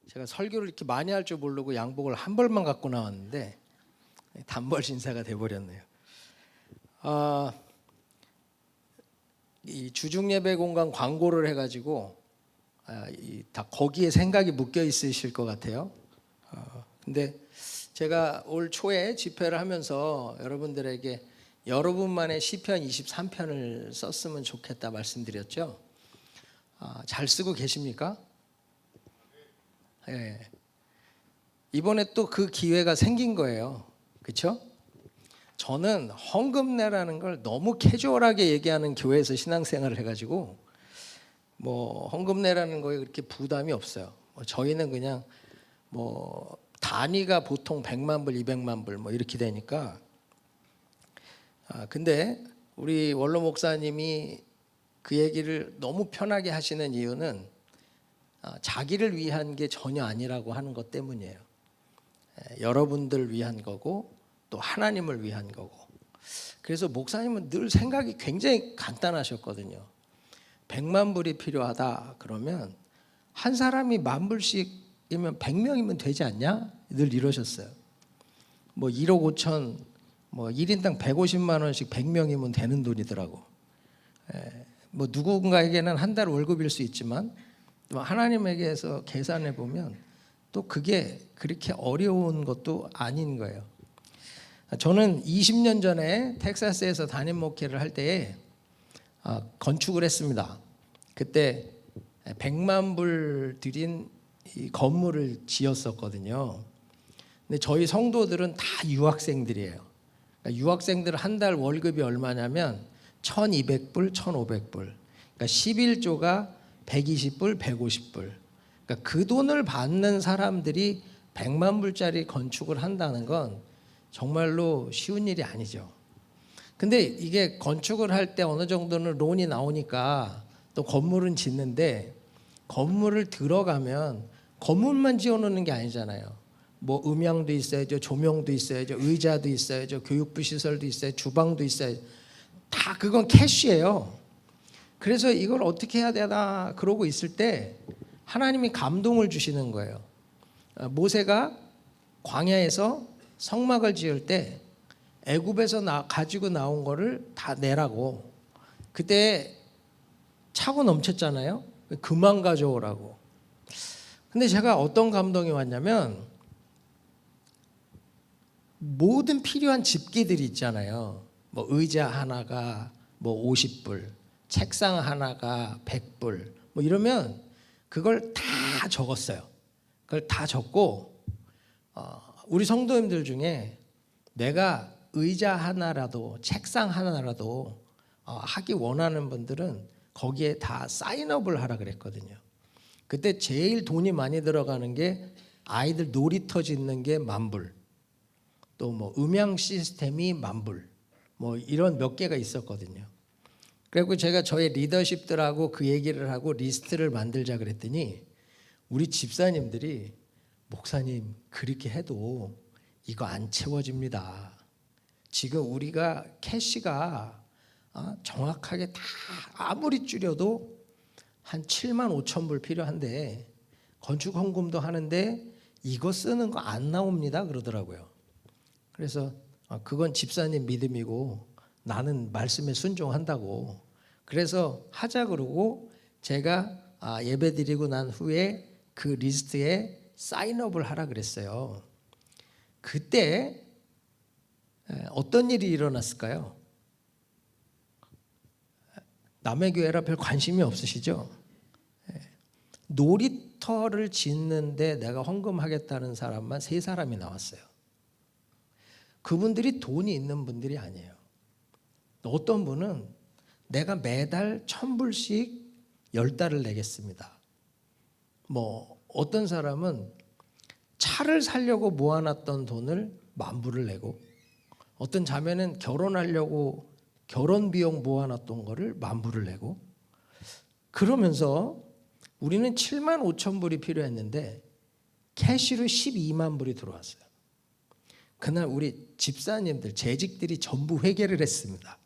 제가 설교를 이렇게 많이 할 줄 모르고 양복을 한 벌만 갖고 나왔는데 단벌 신사가 돼버렸네요. 이 주중예배 공간 광고를 해가지고 다 거기에 생각이 묶여 있으실 것 같아요. 근데 제가 올 초에 집회를 하면서 여러분들에게 여러분만의 시편 23편을 썼으면 좋겠다 말씀드렸죠. 잘 쓰고 계십니까? 네. 이번에 또 그 기회가 생긴 거예요. 그렇죠? 저는 헌금 내라는 걸 너무 캐주얼하게 얘기하는 교회에서 신앙생활을 해가지고 뭐 헌금 내라는 거에 그렇게 부담이 없어요. 저희는 그냥 뭐 단위가 보통 100만 불, 200만 불 뭐 이렇게 되니까. 근데 우리 원로 목사님이 그 얘기를 너무 편하게 하시는 이유는 자기를 위한 게 전혀 아니라고 하는 것 때문이에요. 여러분들 위한 거고 또 하나님을 위한 거고. 그래서 목사님은 늘 생각이 굉장히 간단하셨거든요. 100만 불이 필요하다 그러면 한 사람이 10,000불씩이면 100명이면 되지 않냐? 늘 이러셨어요. 뭐 1억 5천 뭐 1인당 150만 원씩 100명이면 되는 돈이더라고. 뭐 누군가에게는 한 달 월급일 수 있지만 또 하나님에게서 계산해 보면 또 그게 그렇게 어려운 것도 아닌 거예요. 저는 20년 전에 텍사스에서 담임 목회를 할 때에 건축을 했습니다. 그때 100만 불 들인 이 건물을 지었었거든요. 근데 저희 성도들은 다 유학생들이에요. 그러니까 유학생들 한 달 월급이 얼마냐면 1,200불, 1,500불. 그러니까 11조가 120불, 150불. 그러니까 그 돈을 받는 사람들이 100만 불짜리 건축을 한다는 건 정말로 쉬운 일이 아니죠. 근데 이게 건축을 할 때 어느 정도는 론이 나오니까 또 건물은 짓는데 건물을 들어가면 건물만 지어놓는 게 아니잖아요. 뭐 음향도 있어야죠, 조명도 있어야죠, 의자도 있어야죠, 교육부 시설도 있어요, 주방도 있어요. 다 그건 캐시예요. 그래서 이걸 어떻게 해야 되나 그러고 있을 때 하나님이 감동을 주시는 거예요. 모세가 광야에서 성막을 지을 때 애굽에서 가지고 나온 거를 다 내라고. 그때 차고 넘쳤잖아요. 그만 가져오라고. 근데 제가 어떤 감동이 왔냐면 모든 필요한 집기들이 있잖아요. 뭐 의자 하나가 뭐 50불, 책상 하나가 100불 뭐 이러면 그걸 다 적었어요. 그걸 다 적고 우리 성도님들 중에 내가 의자 하나라도 책상 하나라도 하기 원하는 분들은 거기에 다 사인업을 하라 그랬거든요. 그때 제일 돈이 많이 들어가는 게 아이들 놀이터 짓는 게 10,000불, 또 뭐 음향 시스템이 10,000불, 뭐 이런 몇 개가 있었거든요. 그리고 제가 저희 리더십들하고 그 얘기를 하고 리스트를 만들자 그랬더니 우리 집사님들이 목사님 그렇게 해도 이거 안 채워집니다. 지금 우리가 캐시가 정확하게 다 아무리 줄여도 한 75,000불 필요한데 건축 헌금도 하는데 이거 쓰는 거 안 나옵니다 그러더라고요. 그래서 그건 집사님 믿음이고 나는 말씀에 순종한다고. 그래서 하자 그러고 제가 예배 드리고 난 후에 그 리스트에 사인업을 하라 그랬어요. 그때 어떤 일이 일어났을까요? 남의 교회라 별 관심이 없으시죠? 놀이터를 짓는데 내가 헌금하겠다는 사람만 3사람이 나왔어요. 그분들이 돈이 있는 분들이 아니에요. 어떤 분은 내가 매달 1,000불씩 10달을 내겠습니다. 뭐 어떤 사람은 차를 사려고 모아놨던 돈을 10,000불을 내고, 어떤 자매는 결혼하려고 결혼 비용 모아놨던 거를 10,000불을 내고, 그러면서 우리는 75,000불이 필요했는데 캐시로 12만 불이 들어왔어요. 그날 우리 집사님들, 재직들이 전부 회개를 했습니다.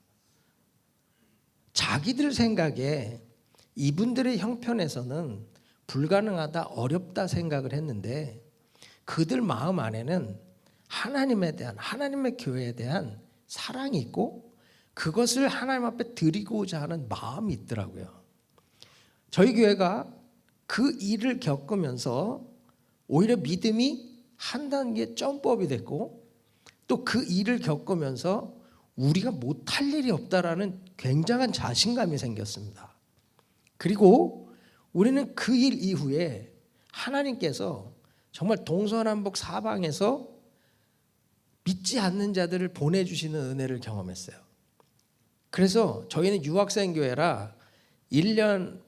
자기들 생각에 이분들의 형편에서는 불가능하다, 어렵다 생각을 했는데 그들 마음 안에는 하나님에 대한, 하나님의 교회에 대한 사랑이 있고 그것을 하나님 앞에 드리고자 하는 마음이 있더라고요. 저희 교회가 그 일을 겪으면서 오히려 믿음이 한 단계 점프업이 됐고 또 그 일을 겪으면서 우리가 못할 일이 없다라는 굉장한 자신감이 생겼습니다. 그리고 우리는 그 일 이후에 하나님께서 정말 동서남북 사방에서 믿지 않는 자들을 보내주시는 은혜를 경험했어요. 그래서 저희는 유학생 교회라 1년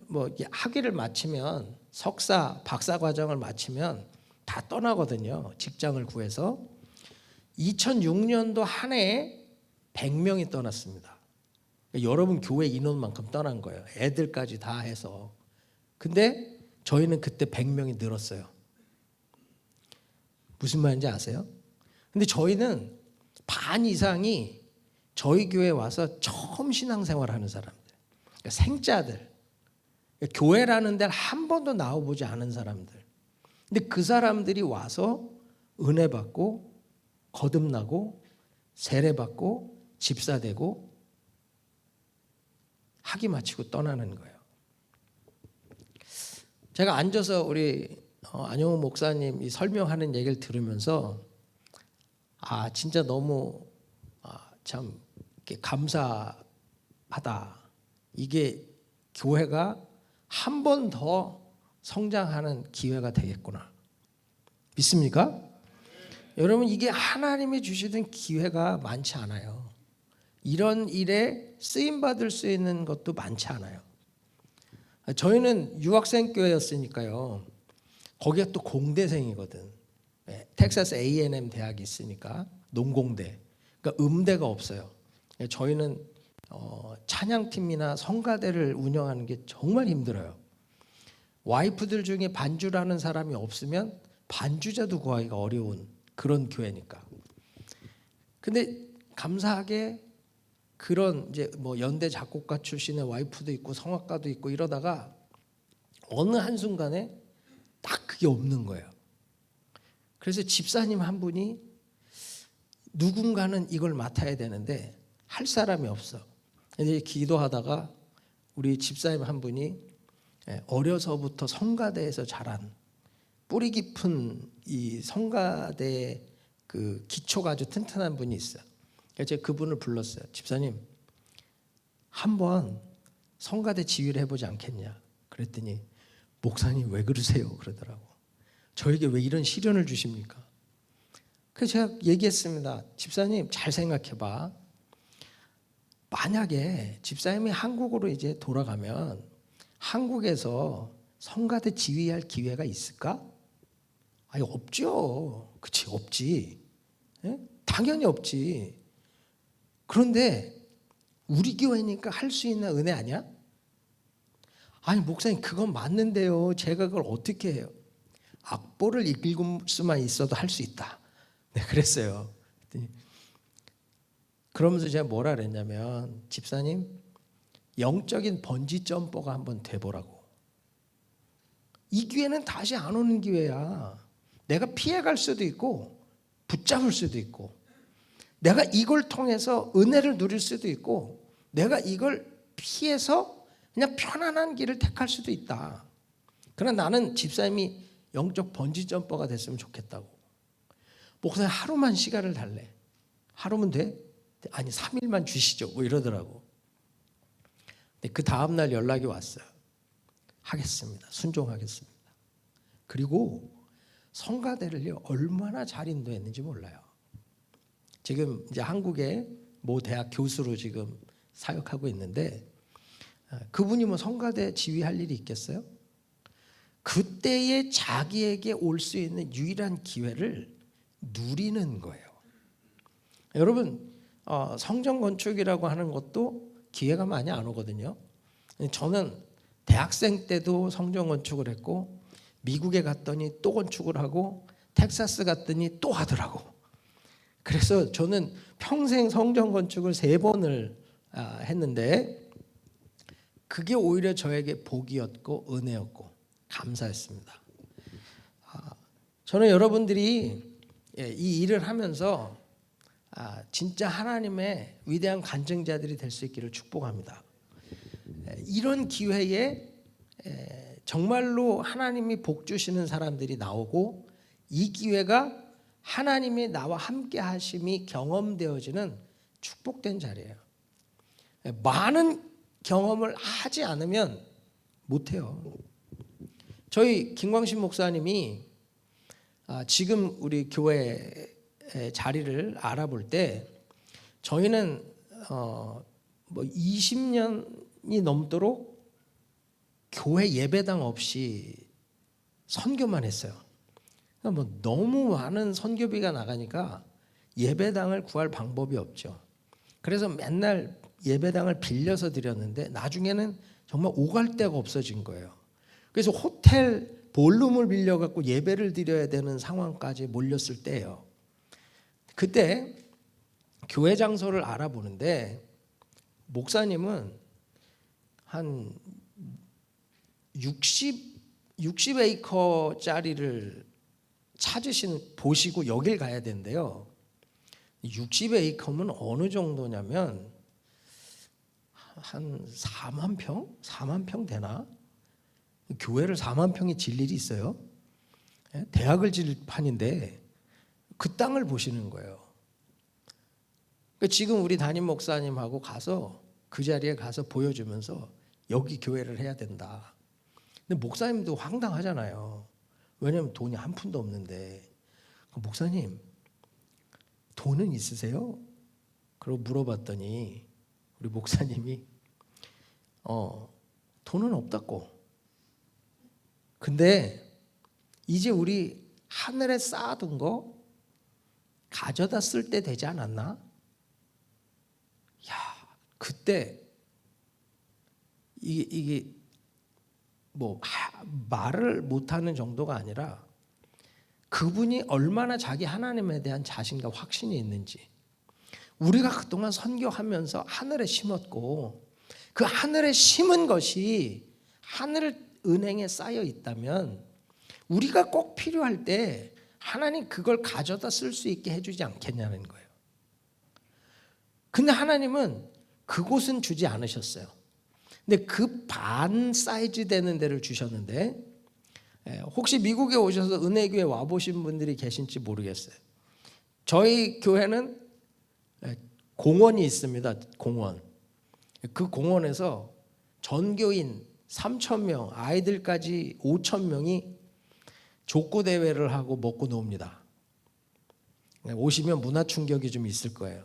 학위를 마치면 석사, 박사 과정을 마치면 다 떠나거든요. 직장을 구해서. 2006년도 한 해에 100명이 떠났습니다. 여러분 교회 인원만큼 떠난 거예요. 애들까지 다 해서. 근데 저희는 그때 100명이 늘었어요. 무슨 말인지 아세요? 근데 저희는 반 이상이 저희 교회에 와서 처음 신앙생활 하는 사람들, 그러니까 생짜들, 교회라는 데를 한 번도 나와보지 않은 사람들. 근데 그 사람들이 와서 은혜 받고 거듭나고 세례받고 집사되고 학위 마치고 떠나는 거예요. 제가 앉아서 우리 안영호 목사님 설명하는 얘기를 들으면서 진짜 너무 참 감사하다. 이게 교회가 한 번 더 성장하는 기회가 되겠구나. 믿습니까? 여러분, 이게 하나님이 주시던 기회가 많지 않아요. 이런 일에 쓰임받을 수 있는 것도 많지 않아요. 저희는 유학생 교회였으니까요. 거기가 또 공대생이거든. 텍사스 A&M 대학이 있으니까 농공대. 그러니까 음대가 없어요. 저희는 찬양팀이나 성가대를 운영하는 게 정말 힘들어요. 와이프들 중에 반주라는 사람이 없으면 반주자도 구하기가 어려운 그런 교회니까. 근데 감사하게 그런 이제 연대 작곡가 출신의 와이프도 있고 성악가도 있고 이러다가 어느 한순간에 딱 그게 없는 거예요. 그래서 집사님 한 분이 누군가는 이걸 맡아야 되는데 할 사람이 없어. 이제 기도하다가 우리 집사님 한 분이 어려서부터 성가대에서 자란 뿌리 깊은 이 성가대 그 기초가 아주 튼튼한 분이 있어요. 그래서 제가 그분을 불렀어요. 집사님, 한번 성가대 지휘를 해보지 않겠냐. 그랬더니 목사님 왜 그러세요? 그러더라고. 저에게 왜 이런 시련을 주십니까? 그래서 제가 얘기했습니다. 집사님 잘 생각해봐. 만약에 집사님이 한국으로 이제 돌아가면 한국에서 성가대 지휘할 기회가 있을까? 아니 없죠. 그치, 없지. 예? 당연히 없지. 그런데 우리 교회니까 할 수 있는 은혜 아니야? 아니 목사님 그건 맞는데요. 제가 그걸 어떻게 해요? 악보를 읽을 수만 있어도 할 수 있다. 네, 그랬어요. 그러면서 제가 뭐라 그랬냐면 집사님 영적인 번지 점퍼가 한번 돼보라고. 이 기회는 다시 안 오는 기회야. 내가 피해갈 수도 있고 붙잡을 수도 있고 내가 이걸 통해서 은혜를 누릴 수도 있고 내가 이걸 피해서 그냥 편안한 길을 택할 수도 있다. 그러나 나는 집사님이 영적 번지 점퍼가 됐으면 좋겠다고. 목사님 하루만 시간을 달래. 하루면 돼? 아니 3일만 주시죠. 뭐 이러더라고. 근데 그 다음날 연락이 왔어요. 하겠습니다. 순종하겠습니다. 그리고 성가대를요 얼마나 잘 인도했는지 몰라요. 지금 이제 한국의 모 대학 교수로 지금 사역하고 있는데 그분이 뭐 성가대 지휘할 일이 있겠어요? 그때에 자기에게 올 수 있는 유일한 기회를 누리는 거예요. 여러분 성전 건축이라고 하는 것도 기회가 많이 안 오거든요. 저는 대학생 때도 성전 건축을 했고 미국에 갔더니 또 건축을 하고 텍사스 갔더니 또 하더라고. 그래서 저는 평생 성전 건축을 3번을 했는데 그게 오히려 저에게 복이었고 은혜였고 감사했습니다. 저는 여러분들이 이 일을 하면서 진짜 하나님의 위대한 간증자들이 될 수 있기를 축복합니다. 이런 기회에 정말로 하나님이 복 주시는 사람들이 나오고 이 기회가 하나님이 나와 함께 하심이 경험되어지는 축복된 자리예요. 많은 경험을 하지 않으면 못해요. 저희 김광신 목사님이 지금 우리 교회 자리를 알아볼 때 저희는 뭐 20년이 넘도록 교회 예배당 없이 선교만 했어요. 그러니까 뭐 너무 많은 선교비가 나가니까 예배당을 구할 방법이 없죠. 그래서 맨날 예배당을 빌려서 드렸는데 나중에는 정말 오갈 데가 없어진 거예요. 그래서 호텔 볼룸을 빌려갖고 예배를 드려야 되는 상황까지 몰렸을 때예요. 그때 교회 장소를 알아보는데 목사님은 한 60에이커짜리를 보시고 여길 가야 된대요. 60에이커면 어느 정도냐면 한 4만 평? 4만 평 되나? 교회를 4만 평이 질 일이 있어요? 대학을 질 판인데 그 땅을 보시는 거예요. 지금 우리 담임 목사님하고 가서 그 자리에 가서 보여주면서 여기 교회를 해야 된다. 근데 목사님도 황당하잖아요. 왜냐하면 돈이 한 푼도 없는데. 목사님 돈은 있으세요? 그러고 물어봤더니 우리 목사님이 돈은 없다고. 근데 이제 우리 하늘에 쌓아둔 거 가져다 쓸 때 되지 않았나? 야, 그때 이게 뭐 말을 못하는 정도가 아니라 그분이 얼마나 자기 하나님에 대한 자신과 확신이 있는지. 우리가 그동안 선교하면서 하늘에 심었고 그 하늘에 심은 것이 하늘 은행에 쌓여 있다면 우리가 꼭 필요할 때 하나님 그걸 가져다 쓸 수 있게 해주지 않겠냐는 거예요. 근데 하나님은 그곳은 주지 않으셨어요. 근데 그 반 사이즈 되는 데를 주셨는데 혹시 미국에 오셔서 은혜교회 와보신 분들이 계신지 모르겠어요. 저희 교회는 공원이 있습니다. 공원. 그 공원에서 전교인 3,000명, 아이들까지 5,000명이 족구대회를 하고 먹고 놉니다. 오시면 문화 충격이 좀 있을 거예요.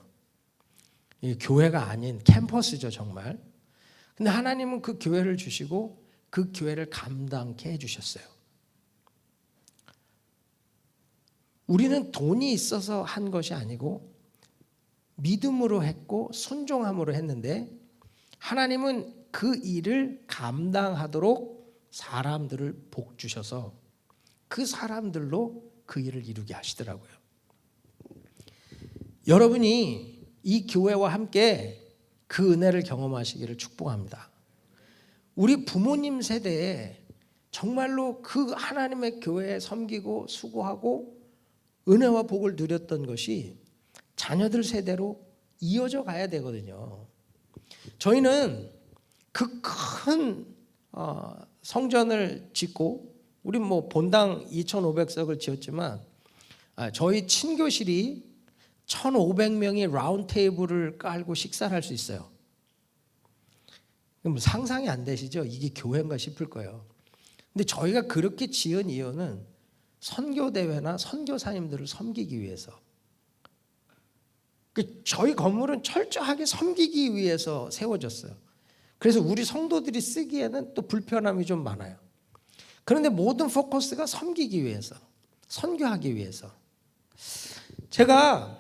이 교회가 아닌 캠퍼스죠, 정말. 근데 하나님은 그 교회를 주시고 그 교회를 감당케 해주셨어요. 우리는 돈이 있어서 한 것이 아니고 믿음으로 했고 순종함으로 했는데 하나님은 그 일을 감당하도록 사람들을 복 주셔서 그 사람들로 그 일을 이루게 하시더라고요. 여러분이 이 교회와 함께 그 은혜를 경험하시기를 축복합니다. 우리 부모님 세대에 정말로 그 하나님의 교회에 섬기고 수고하고 은혜와 복을 누렸던 것이 자녀들 세대로 이어져 가야 되거든요. 저희는 그 큰 성전을 짓고 우리 뭐 본당 2,500석을 지었지만 저희 친교실이 1,500명이 라운드 테이블을 깔고 식사를 할 수 있어요. 상상이 안 되시죠? 이게 교회인가 싶을 거예요. 근데 저희가 그렇게 지은 이유는 선교대회나 선교사님들을 섬기기 위해서. 저희 건물은 철저하게 섬기기 위해서 세워졌어요. 그래서 우리 성도들이 쓰기에는 또 불편함이 좀 많아요. 그런데 모든 포커스가 섬기기 위해서, 선교하기 위해서. 제가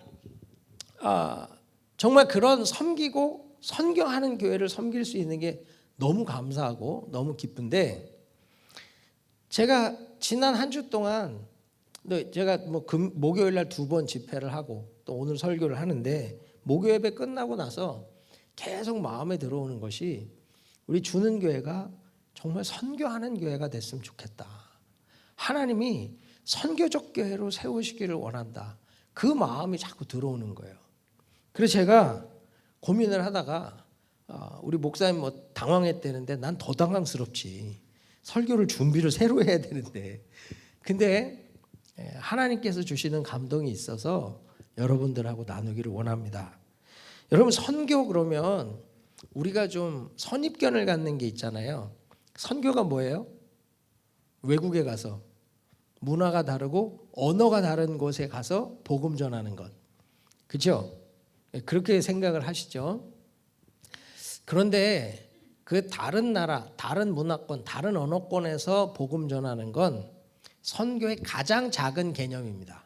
정말 그런 섬기고 선교하는 교회를 섬길 수 있는 게 너무 감사하고 너무 기쁜데 제가 지난 한 주 동안 제가 뭐 목요일 날 2번 집회를 하고 또 오늘 설교를 하는데 목요 예배 끝나고 나서 계속 마음에 들어오는 것이 우리 주는 교회가 정말 선교하는 교회가 됐으면 좋겠다. 하나님이 선교적 교회로 세우시기를 원한다. 그 마음이 자꾸 들어오는 거예요. 그래서 제가 고민을 하다가 우리 목사님 뭐 당황했다는데 난 더 당황스럽지. 설교를 준비를 새로 해야 되는데. 근데 하나님께서 주시는 감동이 있어서 여러분들하고 나누기를 원합니다. 여러분, 선교 그러면 우리가 좀 선입견을 갖는 게 있잖아요. 선교가 뭐예요? 외국에 가서 문화가 다르고 언어가 다른 곳에 가서 복음 전하는 것. 그렇죠? 그렇게 생각을 하시죠. 그런데 그 다른 나라, 다른 문화권, 다른 언어권에서 복음 전하는 건 선교의 가장 작은 개념입니다.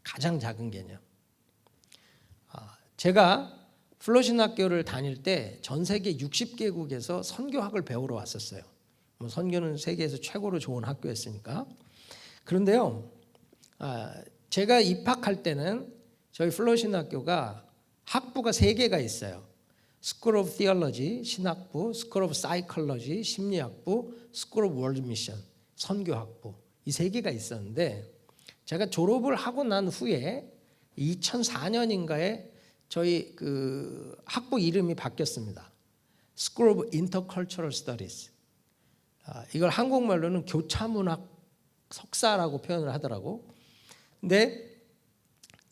가장 작은 개념. 제가 플러신학교를 다닐 때 전 세계 60개국에서 선교학을 배우러 왔었어요. 선교는 세계에서 최고로 좋은 학교였으니까. 그런데요, 제가 입학할 때는 저희 플러신학교가 학부가 3개가 있어요. School of Theology, 신학부, School of Psychology, 심리학부, School of World Mission, 선교학부. 이 3개가 있었는데 제가 졸업을 하고 난 후에 2004년인가에 저희 그 학부 이름이 바뀌었습니다. School of Intercultural Studies. 이걸 한국말로는 교차문학 석사라고 표현을 하더라고. 근데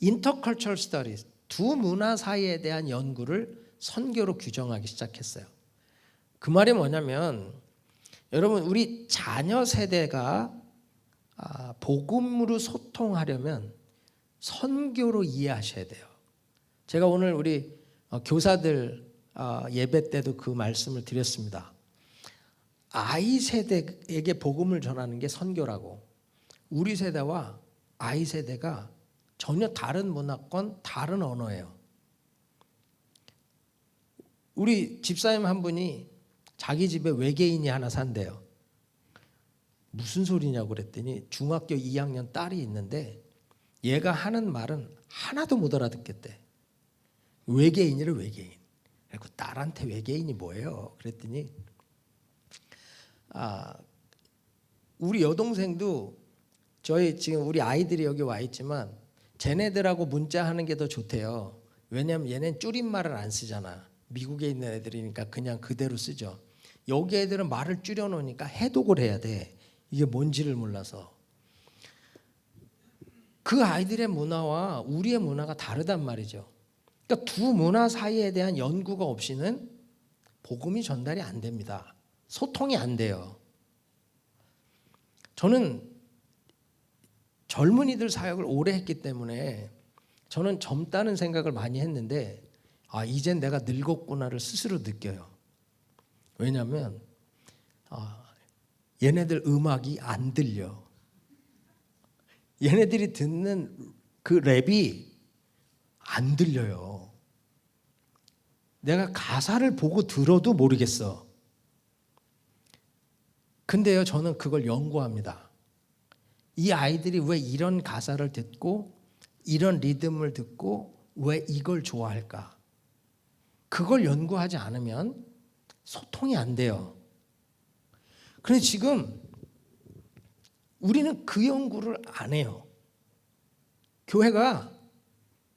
Intercultural Studies, 두 문화 사이에 대한 연구를 선교로 규정하기 시작했어요. 그 말이 뭐냐면 여러분, 우리 자녀 세대가 복음으로 소통하려면 선교로 이해하셔야 돼요. 제가 오늘 우리 교사들 예배 때도 그 말씀을 드렸습니다. 아이 세대에게 복음을 전하는 게 선교라고. 우리 세대와 아이 세대가 전혀 다른 문화권, 다른 언어예요. 우리 집사님 한 분이 자기 집에 외계인이 하나 산대요. 무슨 소리냐고 그랬더니 중학교 2학년 딸이 있는데 얘가 하는 말은 하나도 못 알아듣겠대. 외계인이래, 외계인. 그리고 딸한테 외계인이 뭐예요? 그랬더니 우리 여동생도 저희 지금 우리 아이들이 여기 와 있지만 쟤네들하고 문자하는 게 더 좋대요. 왜냐하면 얘네는 줄임말을 안 쓰잖아. 미국에 있는 애들이니까 그냥 그대로 쓰죠. 여기 애들은 말을 줄여놓으니까 해독을 해야 돼. 이게 뭔지를 몰라서. 그 아이들의 문화와 우리의 문화가 다르단 말이죠. 그러니까 두 문화 사이에 대한 연구가 없이는 복음이 전달이 안 됩니다. 소통이 안 돼요. 저는 젊은이들 사역을 오래 했기 때문에 저는 젊다는 생각을 많이 했는데 이젠 내가 늙었구나를 스스로 느껴요. 왜냐하면 얘네들 음악이 안 들려. 얘네들이 듣는 그 랩이 안 들려요. 내가 가사를 보고 들어도 모르겠어. 근데요, 저는 그걸 연구합니다. 이 아이들이 왜 이런 가사를 듣고 이런 리듬을 듣고 왜 이걸 좋아할까? 그걸 연구하지 않으면 소통이 안 돼요. 그런데 지금 우리는 그 연구를 안 해요. 교회가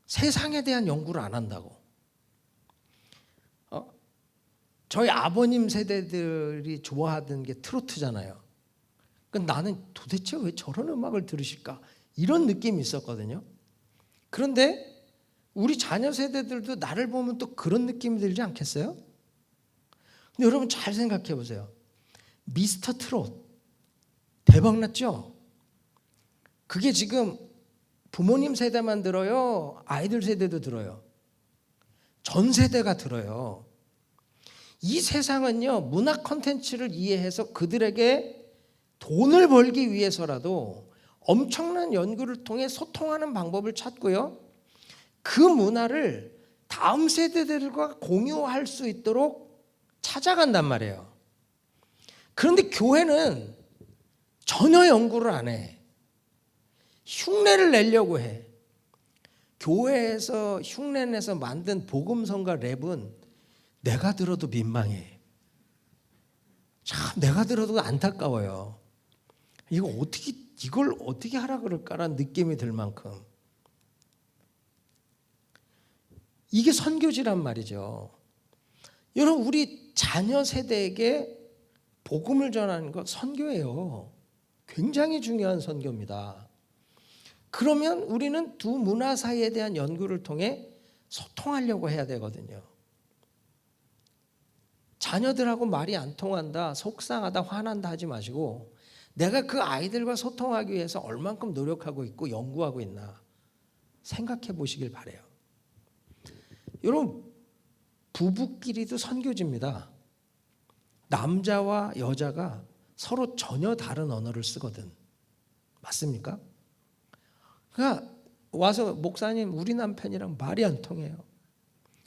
세상에 대한 연구를 안 한다고. 저희 아버님 세대들이 좋아하던 게 트로트잖아요. 그러니까 나는 도대체 왜 저런 음악을 들으실까? 이런 느낌이 있었거든요. 그런데 우리 자녀 세대들도 나를 보면 또 그런 느낌이 들지 않겠어요? 근데 여러분 잘 생각해 보세요. 미스터 트롯 대박 났죠? 그게 지금 부모님 세대만 들어요? 아이들 세대도 들어요? 전 세대가 들어요. 이 세상은요, 문화 콘텐츠를 이해해서 그들에게 돈을 벌기 위해서라도 엄청난 연구를 통해 소통하는 방법을 찾고요, 그 문화를 다음 세대들과 공유할 수 있도록 찾아간단 말이에요. 그런데 교회는 전혀 연구를 안 해. 흉내를 내려고 해. 교회에서 흉내내서 만든 복음성가 랩은 내가 들어도 민망해. 참 내가 들어도 안타까워요. 이걸 어떻게 하라 그럴까라는 느낌이 들 만큼 이게 선교지란 말이죠. 여러분, 우리 자녀 세대에게 복음을 전하는 것 선교예요. 굉장히 중요한 선교입니다. 그러면 우리는 두 문화 사이에 대한 연구를 통해 소통하려고 해야 되거든요. 자녀들하고 말이 안 통한다, 속상하다, 화난다 하지 마시고 내가 그 아이들과 소통하기 위해서 얼만큼 노력하고 있고 연구하고 있나 생각해 보시길 바라요. 여러분, 부부끼리도 선교지입니다. 남자와 여자가 서로 전혀 다른 언어를 쓰거든. 맞습니까? 그러니까 와서 목사님 우리 남편이랑 말이 안 통해요.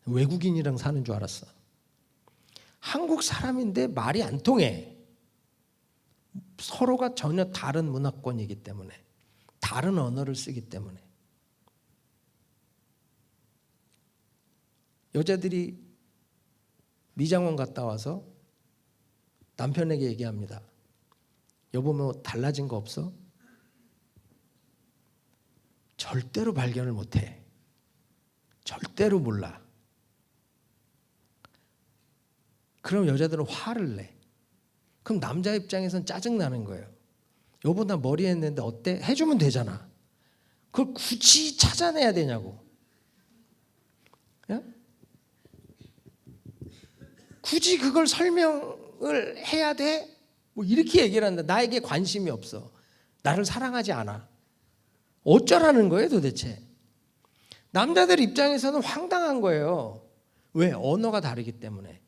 외국인이랑 사는 줄 알았어. 한국 사람인데 말이 안 통해. 서로가 전혀 다른 문화권이기 때문에, 다른 언어를 쓰기 때문에. 여자들이 미장원 갔다 와서 남편에게 얘기합니다. 여보, 뭐 달라진 거 없어? 절대로 발견을 못해. 절대로 몰라. 그럼 여자들은 화를 내. 그럼 남자 입장에선 짜증나는 거예요. 여보, 나 머리 했는데 어때? 해주면 되잖아. 그걸 굳이 찾아내야 되냐고. 예? 굳이 그걸 설명을 해야 돼? 뭐 이렇게 얘기를 한다. 나에게 관심이 없어. 나를 사랑하지 않아. 어쩌라는 거예요 도대체. 남자들 입장에서는 황당한 거예요. 왜? 언어가 다르기 때문에.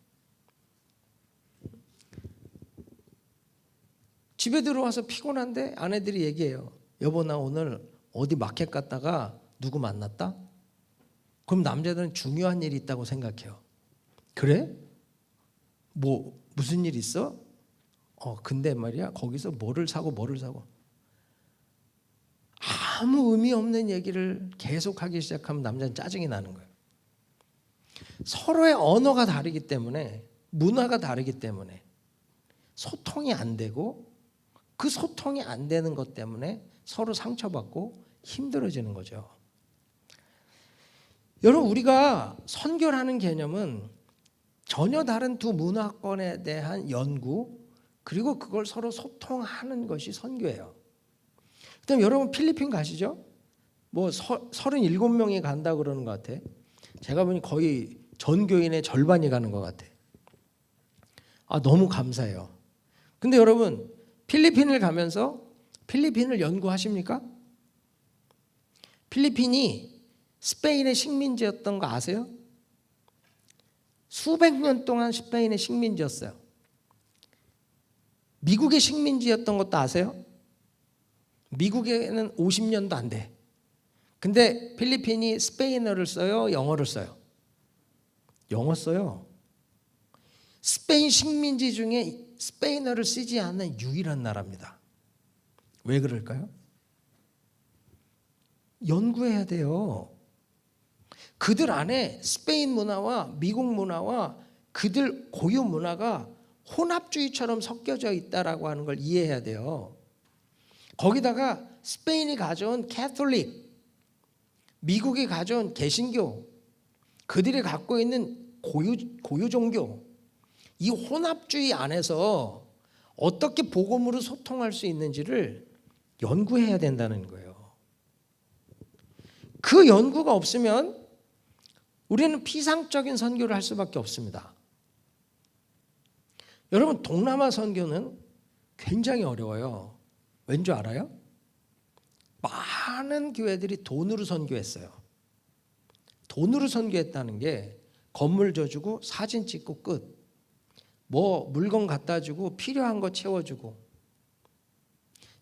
집에 들어와서 피곤한데 아내들이 얘기해요. 여보, 나 오늘 어디 마켓 갔다가 누구 만났다? 그럼 남자들은 중요한 일이 있다고 생각해요. 그래? 뭐 무슨 일 있어? 근데 말이야 거기서 뭐를 사고 아무 의미 없는 얘기를 계속하기 시작하면 남자는 짜증이 나는 거예요. 서로의 언어가 다르기 때문에, 문화가 다르기 때문에 소통이 안 되고, 그 소통이 안 되는 것 때문에 서로 상처받고 힘들어지는 거죠. 여러분, 우리가 선교라는 개념은 전혀 다른 두 문화권에 대한 연구, 그리고 그걸 서로 소통하는 것이 선교예요. 그다음 여러분 필리핀 가시죠? 뭐 37명이 간다 그러는 것 같아. 제가 보니 거의 전 교인의 절반이 가는 것 같아. 너무 감사해요. 근데 여러분 필리핀을 가면서 필리핀을 연구하십니까? 필리핀이 스페인의 식민지였던 거 아세요? 수백 년 동안 스페인의 식민지였어요. 미국의 식민지였던 것도 아세요? 미국에는 50년도 안 돼. 근데 필리핀이 스페인어를 써요? 영어를 써요? 영어 써요. 스페인 식민지 중에 스페인어를 쓰지 않는 유일한 나라입니다. 왜 그럴까요? 연구해야 돼요. 그들 안에 스페인 문화와 미국 문화와 그들 고유 문화가 혼합주의처럼 섞여져 있다라고 하는 걸 이해해야 돼요. 거기다가 스페인이 가져온 캐톨릭, 미국이 가져온 개신교, 그들이 갖고 있는 고유 종교, 이 혼합주의 안에서 어떻게 복음으로 소통할 수 있는지를 연구해야 된다는 거예요. 그 연구가 없으면 우리는 피상적인 선교를 할 수밖에 없습니다. 여러분, 동남아 선교는 굉장히 어려워요. 왠 줄 알아요? 많은 교회들이 돈으로 선교했어요. 돈으로 선교했다는 게 건물 져주고 사진 찍고 끝. 뭐 물건 갖다 주고 필요한 거 채워주고,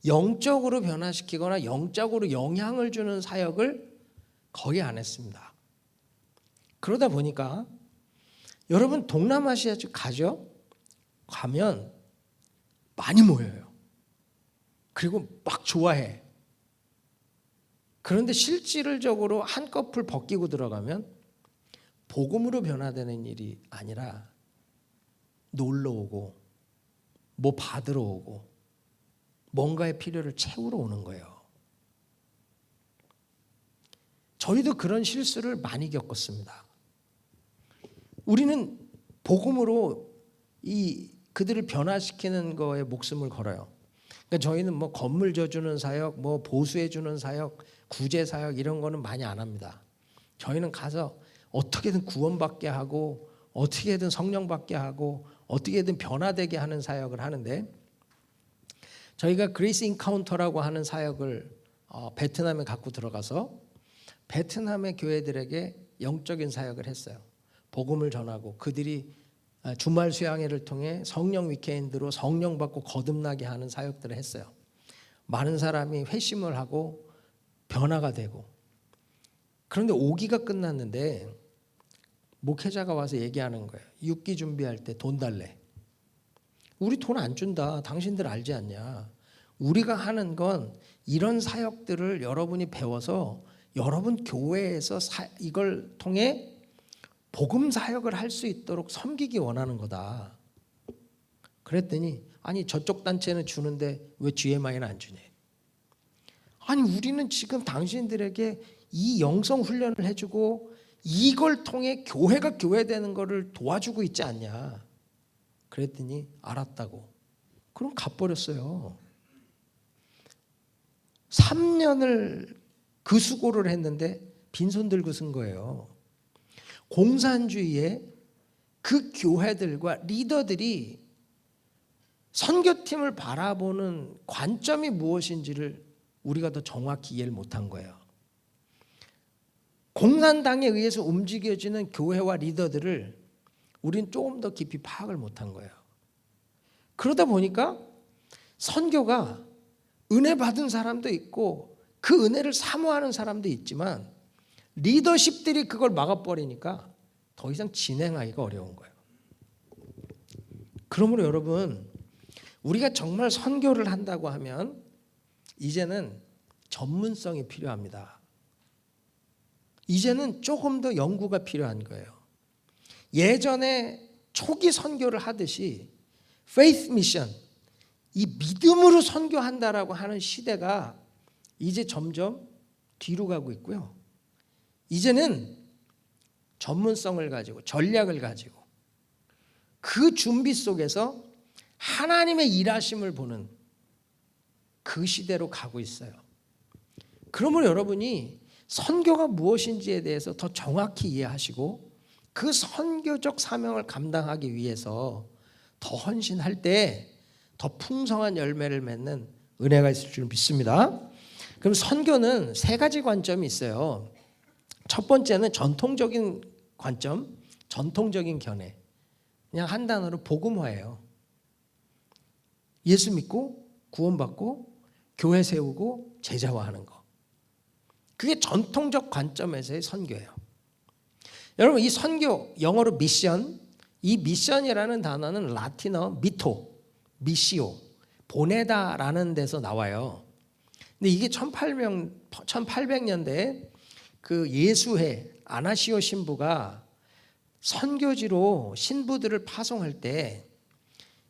영적으로 변화시키거나 영적으로 영향을 주는 사역을 거의 안 했습니다. 그러다 보니까 여러분 동남아시아 가죠? 가면 많이 모여요. 그리고 막 좋아해. 그런데 실질적으로 한꺼풀 벗기고 들어가면 복음으로 변화되는 일이 아니라 놀러 오고 뭐 받으러 오고 뭔가의 필요를 채우러 오는 거예요. 저희도 그런 실수를 많이 겪었습니다. 우리는 복음으로 그들을 변화시키는 거에 목숨을 걸어요. 그러니까 저희는 뭐 건물 져주는 사역, 뭐 보수해주는 사역, 구제 사역 이런 거는 많이 안 합니다. 저희는 가서 어떻게든 구원받게 하고 어떻게든 성령 받게 하고 어떻게든 변화되게 하는 사역을 하는데, 저희가 그레이스 인카운터라고 하는 사역을 베트남에 갖고 들어가서 베트남의 교회들에게 영적인 사역을 했어요. 복음을 전하고 그들이 주말 수양회를 통해 성령 위케인드로 성령 받고 거듭나게 하는 사역들을 했어요. 많은 사람이 회심을 하고 변화가 되고. 그런데 5기가 끝났는데 목회자가 와서 얘기하는 거예요. 6기 준비할 때 돈 달래. 우리 돈 안 준다. 당신들 알지 않냐. 우리가 하는 건 이런 사역들을 여러분이 배워서 여러분 교회에서 이걸 통해 복음 사역을 할 수 있도록 섬기기 원하는 거다. 그랬더니 아니 저쪽 단체는 주는데 왜 GMI는 안 주냐. 아니 우리는 지금 당신들에게 이 영성 훈련을 해주고 이걸 통해 교회가 교회되는 거를 도와주고 있지 않냐. 그랬더니 알았다고. 그럼 갚버렸어요. 3년을 그 수고를 했는데 빈손 들고 쓴 거예요. 공산주의의 그 교회들과 리더들이 선교팀을 바라보는 관점이 무엇인지를 우리가 더 정확히 이해를 못한 거예요. 공산당에 의해서 움직여지는 교회와 리더들을 우린 조금 더 깊이 파악을 못한 거예요. 그러다 보니까 선교가 은혜 받은 사람도 있고 그 은혜를 사모하는 사람도 있지만 리더십들이 그걸 막아버리니까 더 이상 진행하기가 어려운 거예요. 그러므로 여러분, 우리가 정말 선교를 한다고 하면 이제는 전문성이 필요합니다. 이제는 조금 더 연구가 필요한 거예요. 예전에 초기 선교를 하듯이 faith mission, 이 믿음으로 선교한다라고 하는 시대가 이제 점점 뒤로 가고 있고요. 이제는 전문성을 가지고 전략을 가지고 그 준비 속에서 하나님의 일하심을 보는 그 시대로 가고 있어요. 그러므로 여러분이 선교가 무엇인지에 대해서 더 정확히 이해하시고 그 선교적 사명을 감당하기 위해서 더 헌신할 때 더 풍성한 열매를 맺는 은혜가 있을 줄 믿습니다. 그럼 선교는 3가지 관점이 있어요. 첫 번째는 전통적인 관점, 전통적인 견해. 그냥 한 단어로 복음화예요. 예수 믿고 구원받고 교회 세우고 제자화하는 거. 그게 전통적 관점에서의 선교예요. 여러분 이 선교, 영어로 미션, 이 미션이라는 단어는 라틴어 미토, 미시오, 보내다라는 데서 나와요. 근데 이게 1800년대에 그 예수회 아나시오 신부가 선교지로 신부들을 파송할 때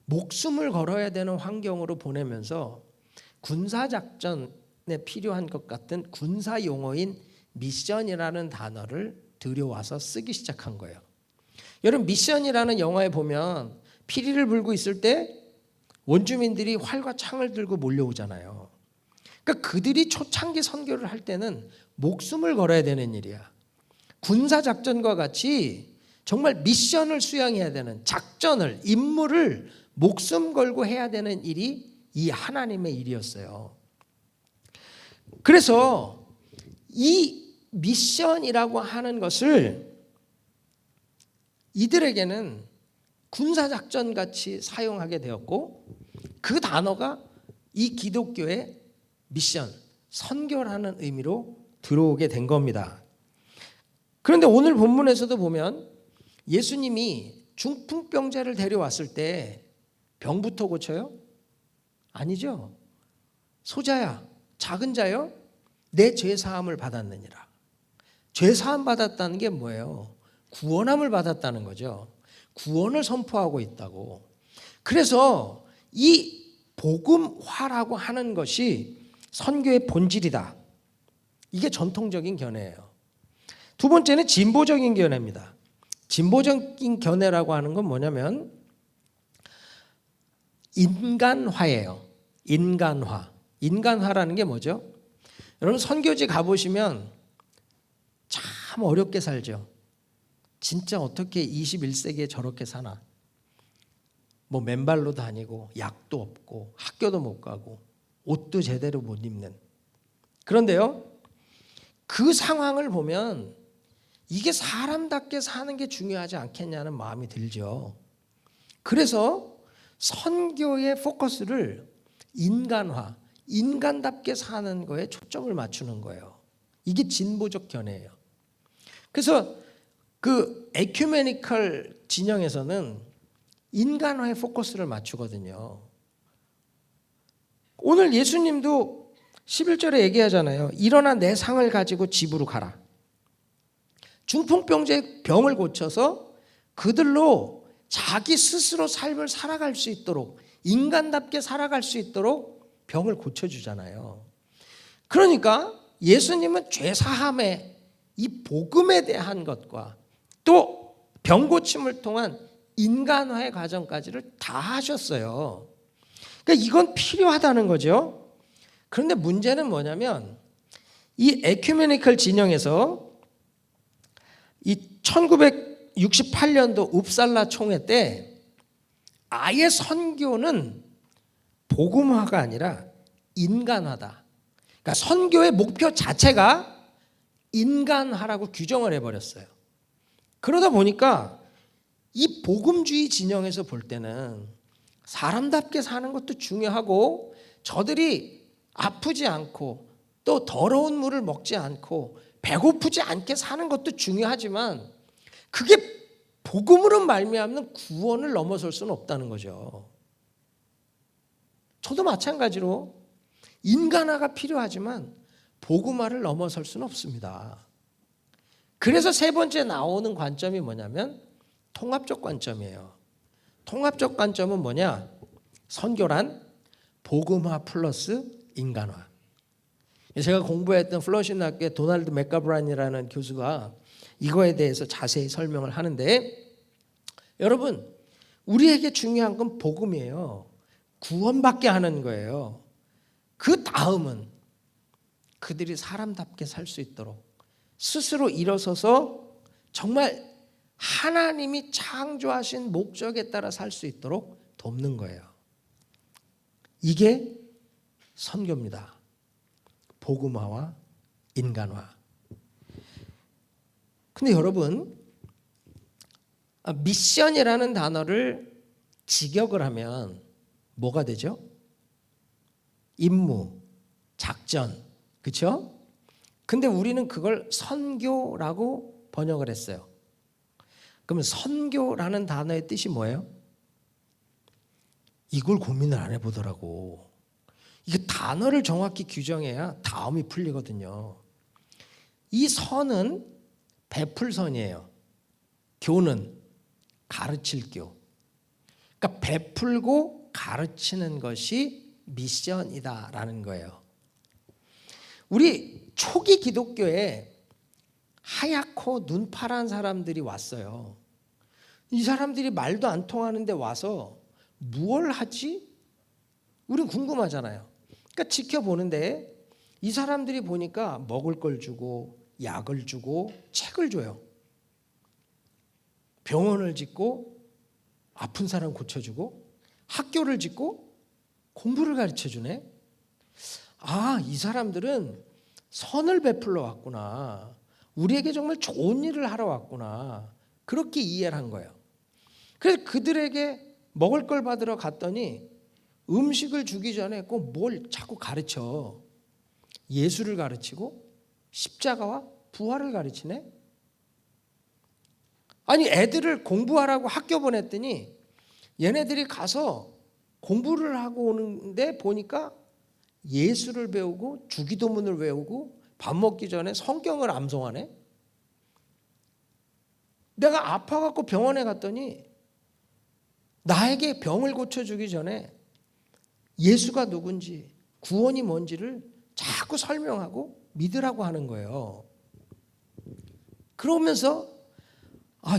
목숨을 걸어야 되는 환경으로 보내면서 군사작전에 필요한 것 같은 군사 용어인 미션이라는 단어를 들여와서 쓰기 시작한 거예요. 여러분 미션이라는 영화에 보면 피리를 불고 있을 때 원주민들이 활과 창을 들고 몰려오잖아요. 그러니까 그들이 초창기 선교를 할 때는 목숨을 걸어야 되는 일이야. 군사작전과 같이 정말 미션을 수행해야 되는 작전을, 임무를 목숨 걸고 해야 되는 일이 이 하나님의 일이었어요. 그래서 이 미션이라고 하는 것을 이들에게는 군사작전 같이 사용하게 되었고 그 단어가 이 기독교의 미션, 선교라는 의미로 들어오게 된 겁니다. 그런데 오늘 본문에서도 보면 예수님이 중풍병자를 데려왔을 때 병부터 고쳐요? 아니죠. 소자야, 작은 자여, 내 죄사함을 받았느니라. 죄사함 받았다는 게 뭐예요? 구원함을 받았다는 거죠. 구원을 선포하고 있다고. 그래서 이 복음화라고 하는 것이 선교의 본질이다. 이게 전통적인 견해예요. 두 번째는 진보적인 견해입니다. 진보적인 견해라고 하는 건 뭐냐면 인간화예요. 인간화. 인간화라는 게 뭐죠? 여러분 선교지 가보시면 참 어렵게 살죠. 진짜 어떻게 21세기에 저렇게 사나. 뭐 맨발로 다니고 약도 없고 학교도 못 가고 옷도 제대로 못 입는. 그런데요, 그 상황을 보면 이게 사람답게 사는 게 중요하지 않겠냐는 마음이 들죠. 그래서 선교의 포커스를 인간화, 인간답게 사는 거에 초점을 맞추는 거예요. 이게 진보적 견해예요. 그래서 그 에큐메니컬 진영에서는 인간화에 포커스를 맞추거든요. 오늘 예수님도 11절에 얘기하잖아요. 일어나 내 상을 가지고 집으로 가라. 중풍병자의 병을 고쳐서 그들로 자기 스스로 삶을 살아갈 수 있도록, 인간답게 살아갈 수 있도록 병을 고쳐주잖아요. 그러니까 예수님은 죄사함의 이 복음에 대한 것과 또 병 고침을 통한 인간화의 과정까지를 다 하셨어요. 그러니까 이건 필요하다는 거죠. 그런데 문제는 뭐냐면 이 에큐메니컬 진영에서 이 1968년도 웁살라 총회 때 아예 선교는 복음화가 아니라 인간화다. 그러니까 선교의 목표 자체가 인간화라고 규정을 해버렸어요. 그러다 보니까 이 복음주의 진영에서 볼 때는 사람답게 사는 것도 중요하고 저들이 아프지 않고 또 더러운 물을 먹지 않고 배고프지 않게 사는 것도 중요하지만 그게 복음으로 말미암는 구원을 넘어설 수는 없다는 거죠. 저도 마찬가지로 인간화가 필요하지만 복음화를 넘어설 수는 없습니다. 그래서 세 번째 나오는 관점이 뭐냐면 통합적 관점이에요. 통합적 관점은 뭐냐? 선교란 복음화 플러스 인간화. 제가 공부했던 플러신 학교의 도널드 맥가브란이라는 교수가 이거에 대해서 자세히 설명을 하는데, 여러분 우리에게 중요한 건 복음이에요. 구원받게 하는 거예요. 그 다음은 그들이 사람답게 살 수 있도록 스스로 일어서서 정말 하나님이 창조하신 목적에 따라 살 수 있도록 돕는 거예요. 이게 선교입니다. 복음화와 인간화. 근데 여러분, 미션이라는 단어를 직역을 하면 뭐가 되죠? 임무, 작전, 그렇죠? 근데 우리는 그걸 선교라고 번역을 했어요. 그러면 선교라는 단어의 뜻이 뭐예요? 이걸 고민을 안 해보더라고. 이게 단어를 정확히 규정해야 다음이 풀리거든요. 이 선은 베풀선이에요. 교는 가르칠 교. 그러니까 베풀고 가르치는 것이 미션이다라는 거예요. 우리 초기 기독교에 하얗고 눈 파란 사람들이 왔어요. 이 사람들이 말도 안 통하는데 와서 무얼 하지? 우린 궁금하잖아요. 그러니까 지켜보는데 이 사람들이 보니까 먹을 걸 주고 약을 주고 책을 줘요. 병원을 짓고 아픈 사람 고쳐주고 학교를 짓고 공부를 가르쳐주네. 아, 이 사람들은 선을 베풀러 왔구나. 우리에게 정말 좋은 일을 하러 왔구나. 그렇게 이해를 한 거예요. 그래서 그들에게 먹을 걸 받으러 갔더니 음식을 주기 전에 꼭 뭘 자꾸 가르쳐. 예수를 가르치고 십자가와 부활을 가르치네. 아니, 애들을 공부하라고 학교 보냈더니 얘네들이 가서 공부를 하고 오는데 보니까 예수를 배우고 주기도문을 외우고 밥 먹기 전에 성경을 암송하네. 내가 아파갖고 병원에 갔더니 나에게 병을 고쳐주기 전에 예수가 누군지, 구원이 뭔지를 자꾸 설명하고 믿으라고 하는 거예요. 그러면서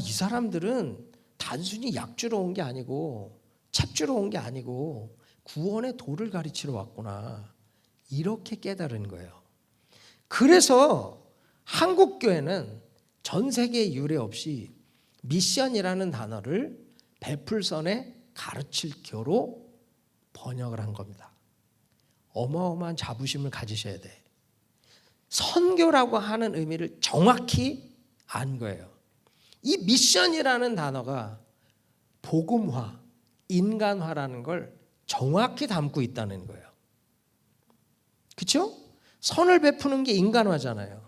이 사람들은 단순히 약 주러 온 게 아니고 책 주러 온 게 아니고 구원의 도를 가르치러 왔구나, 이렇게 깨달은 거예요. 그래서 한국 교회는 전 세계에 유례 없이 미션이라는 단어를 베풀선에 가르칠 교로 번역을 한 겁니다. 어마어마한 자부심을 가지셔야 돼. 선교라고 하는 의미를 정확히 안 거예요. 이 미션이라는 단어가 복음화, 인간화라는 걸 정확히 담고 있다는 거예요. 그렇죠? 선을 베푸는 게 인간화잖아요.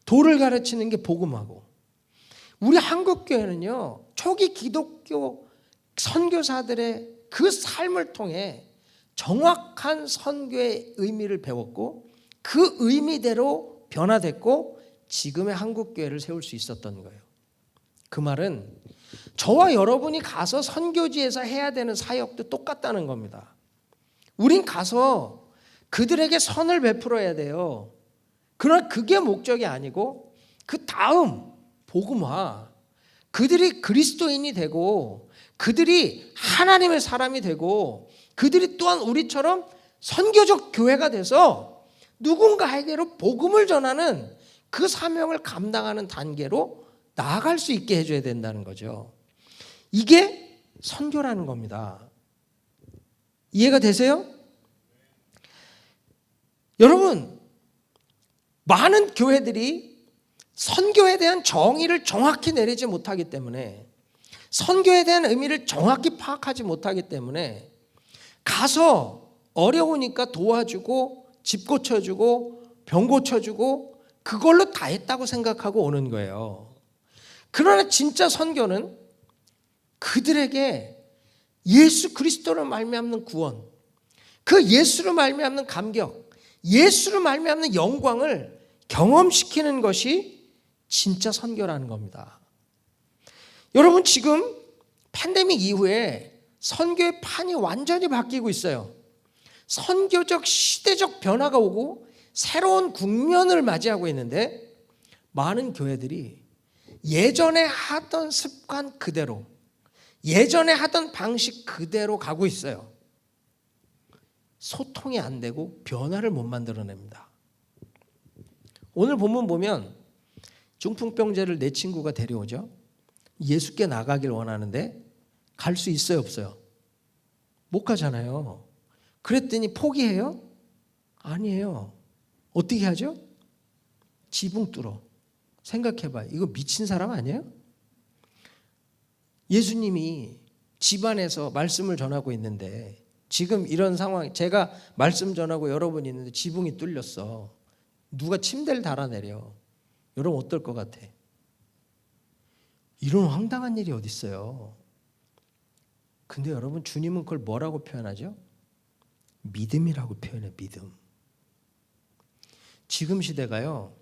도를 가르치는 게 복음화고. 우리 한국교회는요, 초기 기독교 선교사들의 그 삶을 통해 정확한 선교의 의미를 배웠고 그 의미대로 변화됐고 지금의 한국교회를 세울 수 있었던 거예요. 그 말은 저와 여러분이 가서 선교지에서 해야 되는 사역도 똑같다는 겁니다. 우린 가서 그들에게 선을 베풀어야 돼요. 그러나 그게 목적이 아니고 그 다음 복음화, 그들이 그리스도인이 되고 그들이 하나님의 사람이 되고 그들이 또한 우리처럼 선교적 교회가 돼서 누군가에게로 복음을 전하는 그 사명을 감당하는 단계로 나아갈 수 있게 해줘야 된다는 거죠. 이게 선교라는 겁니다. 이해가 되세요? 여러분, 많은 교회들이 선교에 대한 정의를 정확히 내리지 못하기 때문에, 선교에 대한 의미를 정확히 파악하지 못하기 때문에 가서 어려우니까 도와주고 집 고쳐주고 병 고쳐주고 그걸로 다 했다고 생각하고 오는 거예요. 그러나 진짜 선교는 그들에게 예수 그리스도로 말미암는 구원, 그 예수로 말미암는 감격, 예수로 말미암는 영광을 경험시키는 것이 진짜 선교라는 겁니다. 여러분, 지금 팬데믹 이후에 선교의 판이 완전히 바뀌고 있어요. 선교적 시대적 변화가 오고 새로운 국면을 맞이하고 있는데 많은 교회들이 예전에 하던 습관 그대로, 예전에 하던 방식 그대로 가고 있어요. 소통이 안 되고 변화를 못 만들어냅니다. 오늘 본문 보면 중풍병자를 내 친구가 데려오죠. 예수께 나가길 원하는데 갈 수 있어요, 없어요? 못 가잖아요. 그랬더니 포기해요? 아니에요. 어떻게 하죠? 지붕 뚫어. 생각해봐요. 이거 미친 사람 아니에요? 예수님이 집안에서 말씀을 전하고 있는데 지금 이런 상황, 제가 말씀 전하고 여러분이 있는데 지붕이 뚫렸어. 누가 침대를 달아내려. 여러분 어떨 것 같아? 이런 황당한 일이 어디 있어요? 근데 여러분, 주님은 그걸 뭐라고 표현하죠? 믿음이라고 표현해. 믿음. 지금 시대가요,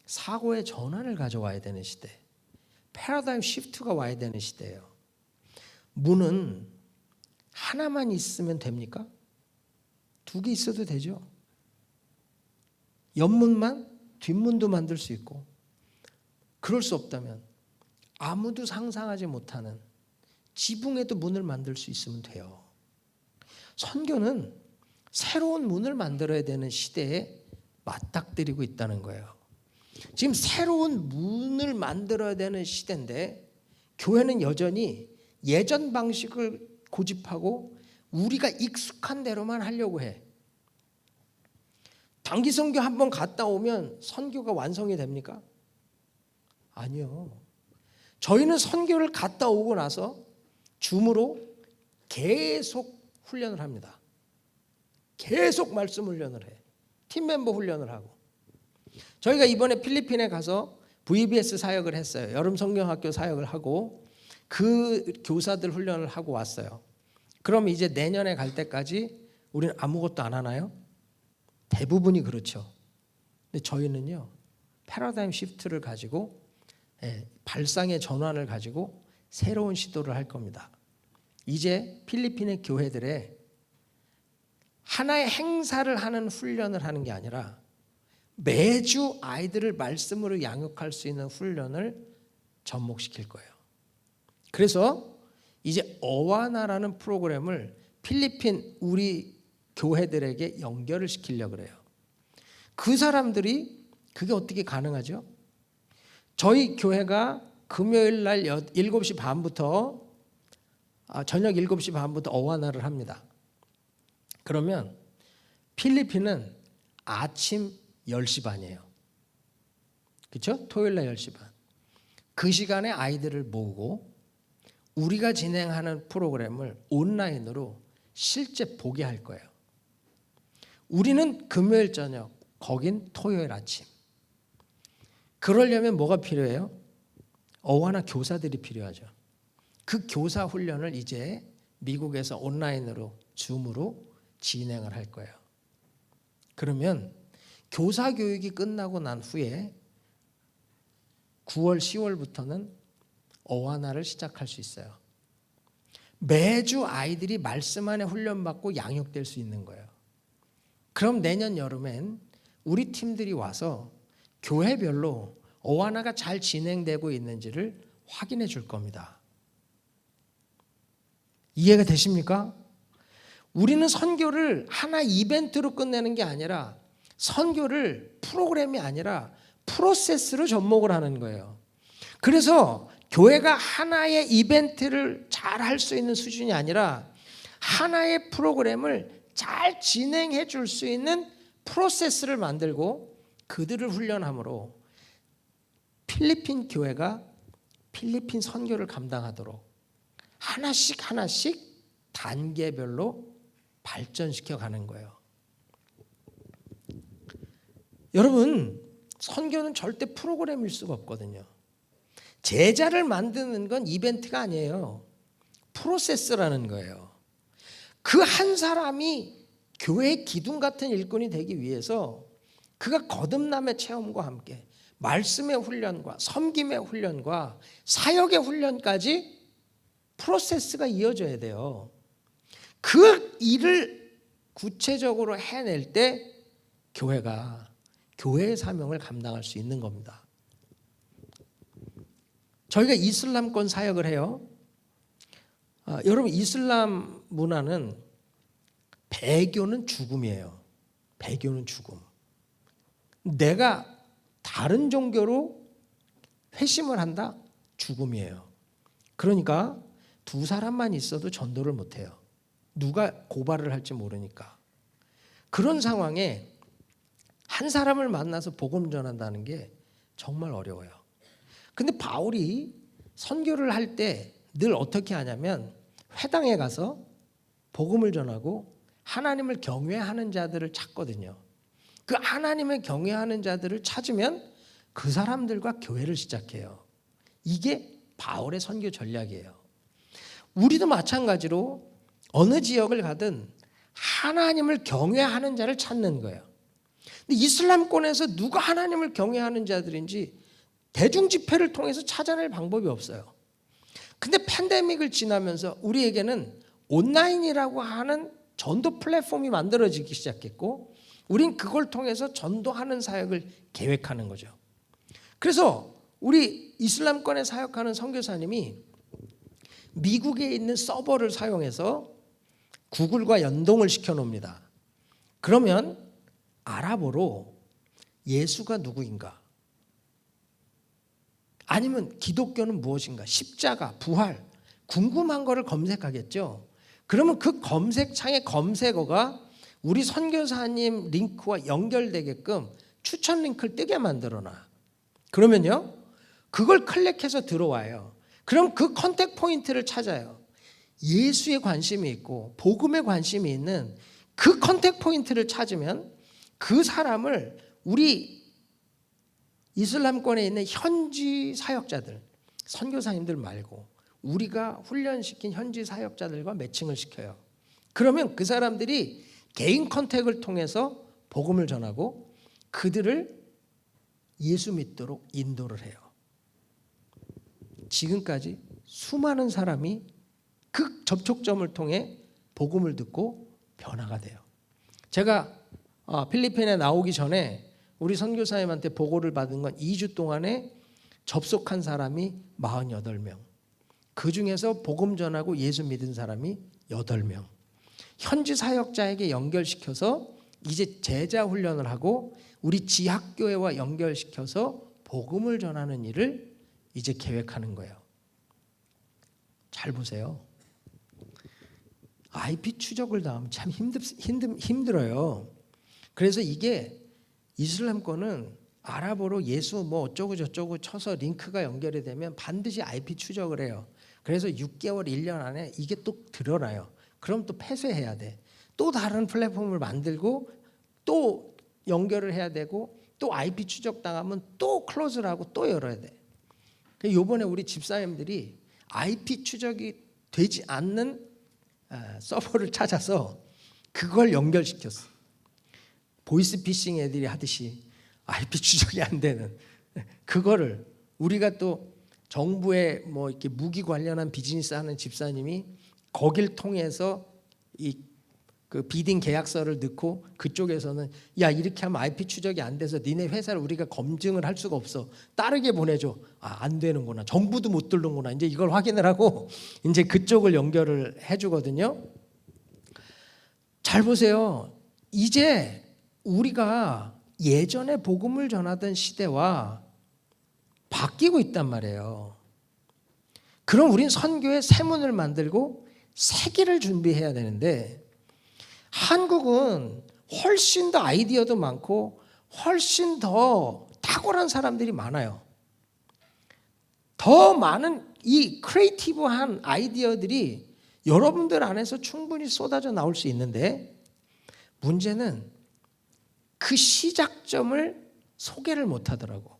사고의 전환을 가져와야 되는 시대, 패러다임 시프트가 와야 되는 시대예요. 문은 하나만 있으면 됩니까? 두 개 있어도 되죠. 옆문만, 뒷문도 만들 수 있고, 그럴 수 없다면 아무도 상상하지 못하는 지붕에도 문을 만들 수 있으면 돼요. 선교는 새로운 문을 만들어야 되는 시대에 맞닥뜨리고 있다는 거예요. 지금 새로운 문을 만들어야 되는 시대인데 교회는 여전히 예전 방식을 고집하고 우리가 익숙한 대로만 하려고 해. 단기 선교 한번 갔다 오면 선교가 완성이 됩니까? 아니요. 저희는 선교를 갔다 오고 나서 줌으로 계속 훈련을 합니다. 계속 말씀 훈련을 해. 팀멤버 훈련을 하고. 저희가 이번에 필리핀에 가서 VBS 사역을 했어요. 여름 성경학교 사역을 하고 그 교사들 훈련을 하고 왔어요. 그럼 이제 내년에 갈 때까지 우리는 아무것도 안 하나요? 대부분이 그렇죠. 근데 저희는요, 패러다임 시프트를 가지고, 발상의 전환을 가지고 새로운 시도를 할 겁니다. 이제 필리핀의 교회들의 하나의 행사를 하는 훈련을 하는 게 아니라 매주 아이들을 말씀으로 양육할 수 있는 훈련을 접목시킬 거예요. 그래서 이제 어와나라는 프로그램을 필리핀 우리 교회들에게 연결을 시키려고 그래요. 그 사람들이 그게 어떻게 가능하죠? 저희 교회가 금요일 날 7시 반부터 저녁 7시 반부터 어와나를 합니다. 그러면 필리핀은 아침 10시 반이에요. 그렇죠? 토요일 날 10시 반. 그 시간에 아이들을 모으고 우리가 진행하는 프로그램을 온라인으로 실제 보게 할 거예요. 우리는 금요일 저녁, 거긴 토요일 아침. 그러려면 뭐가 필요해요? 어와나 교사들이 필요하죠. 그 교사 훈련을 이제 미국에서 온라인으로 줌으로 진행을 할 거예요. 그러면 교사 교육이 끝나고 난 후에 9월, 10월부터는 어와나를 시작할 수 있어요. 매주 아이들이 말씀 안에 훈련받고 양육될 수 있는 거예요. 그럼 내년 여름엔 우리 팀들이 와서 교회별로 어와나가 잘 진행되고 있는지를 확인해 줄 겁니다. 이해가 되십니까? 우리는 선교를 하나 이벤트로 끝내는 게 아니라 선교를 프로그램이 아니라 프로세스로 접목을 하는 거예요. 그래서 교회가 하나의 이벤트를 잘 할 수 있는 수준이 아니라 하나의 프로그램을 잘 진행해 줄 수 있는 프로세스를 만들고 그들을 훈련함으로 필리핀 교회가 필리핀 선교를 감당하도록 하나씩 단계별로 발전시켜 가는 거예요. 여러분, 선교는 절대 프로그램일 수가 없거든요. 제자를 만드는 건 이벤트가 아니에요. 프로세스라는 거예요. 그 한 사람이 교회의 기둥 같은 일꾼이 되기 위해서 그가 거듭남의 체험과 함께 말씀의 훈련과 섬김의 훈련과 사역의 훈련까지 프로세스가 이어져야 돼요. 그 일을 구체적으로 해낼 때 교회가 교회의 사명을 감당할 수 있는 겁니다. 저희가 이슬람권 사역을 해요. 여러분, 이슬람 문화는 배교는 죽음이에요. 배교는 죽음. 내가 다른 종교로 회심을 한다? 죽음이에요. 그러니까 두 사람만 있어도 전도를 못해요. 누가 고발을 할지 모르니까. 그런 상황에 한 사람을 만나서 복음 전한다는 게 정말 어려워요. 근데 바울이 선교를 할 때 늘 어떻게 하냐면 회당에 가서 복음을 전하고 하나님을 경외하는 자들을 찾거든요. 그 하나님을 경외하는 자들을 찾으면 그 사람들과 교회를 시작해요. 이게 바울의 선교 전략이에요. 우리도 마찬가지로 어느 지역을 가든 하나님을 경외하는 자를 찾는 거예요. 근데 이슬람권에서 누가 하나님을 경외하는 자들인지 대중 집회를 통해서 찾아낼 방법이 없어요. 근데 팬데믹을 지나면서 우리에게는 온라인이라고 하는 전도 플랫폼이 만들어지기 시작했고 우린 그걸 통해서 전도하는 사역을 계획하는 거죠. 그래서 우리 이슬람권에 사역하는 선교사님이 미국에 있는 서버를 사용해서 구글과 연동을 시켜놓습니다. 그러면 아랍어로 예수가 누구인가? 아니면 기독교는 무엇인가? 십자가, 부활, 궁금한 거를 검색하겠죠. 그러면 그 검색창의 검색어가 우리 선교사님 링크와 연결되게끔 추천 링크를 뜨게 만들어놔. 그러면요, 그걸 클릭해서 들어와요. 그럼 그 컨택 포인트를 찾아요. 예수에 관심이 있고 복음에 관심이 있는 그 컨택 포인트를 찾으면 그 사람을 우리 이슬람권에 있는 현지 사역자들, 선교사님들 말고 우리가 훈련시킨 현지 사역자들과 매칭을 시켜요. 그러면 그 사람들이 개인 컨택을 통해서 복음을 전하고 그들을 예수 믿도록 인도를 해요. 지금까지 수많은 사람이 그 접촉점을 통해 복음을 듣고 변화가 돼요. 제가 필리핀에 나오기 전에 우리 선교사님한테 보고를 받은 건 2주 동안에 접속한 사람이 48명. 그 중에서 복음 전하고 예수 믿은 사람이 8명. 현지 사역자에게 연결시켜서 이제 제자 훈련을 하고 우리 지학교회와 연결시켜서 복음을 전하는 일을 이제 계획하는 거예요. 잘 보세요. IP 추적을 당하면 참 힘들어요. 그래서 이게 이슬람권은 아랍어로 예수 뭐 어쩌고 저쩌고 쳐서 링크가 연결이 되면 반드시 IP 추적을 해요. 그래서 6개월, 1년 안에 이게 또 드러나요. 그럼 또 폐쇄해야 돼. 또 다른 플랫폼을 만들고 또 연결을 해야 되고 또 IP 추적 당하면 또 클로즈를 하고 또 열어야 돼. 이번에 우리 집사님들이 IP 추적이 되지 않는 서버를 찾아서 그걸 연결시켰어. 보이스피싱 애들이 하듯이 IP 추적이 안 되는 그거를 우리가 또 정부에 뭐 이렇게 무기 관련한 비즈니스 하는 집사님이 거길 통해서 그 비딩 계약서를 넣고 그쪽에서는 야 이렇게 하면 IP 추적이 안 돼서 니네 회사를 우리가 검증을 할 수가 없어. 다르게 보내줘. 안 되는구나. 정부도 못 뚫는구나. 이제 이걸 확인을 하고 이제 그쪽을 연결을 해주거든요. 잘 보세요. 이제 우리가 예전에 복음을 전하던 시대와 바뀌고 있단 말이에요. 그럼 우린 선교의 새 문을 만들고 새 길을 준비해야 되는데 한국은 훨씬 더 아이디어도 많고 훨씬 더 탁월한 사람들이 많아요. 더 많은 이 크리에이티브한 아이디어들이 여러분들 안에서 충분히 쏟아져 나올 수 있는데 문제는 그 시작점을 소개를 못 하더라고.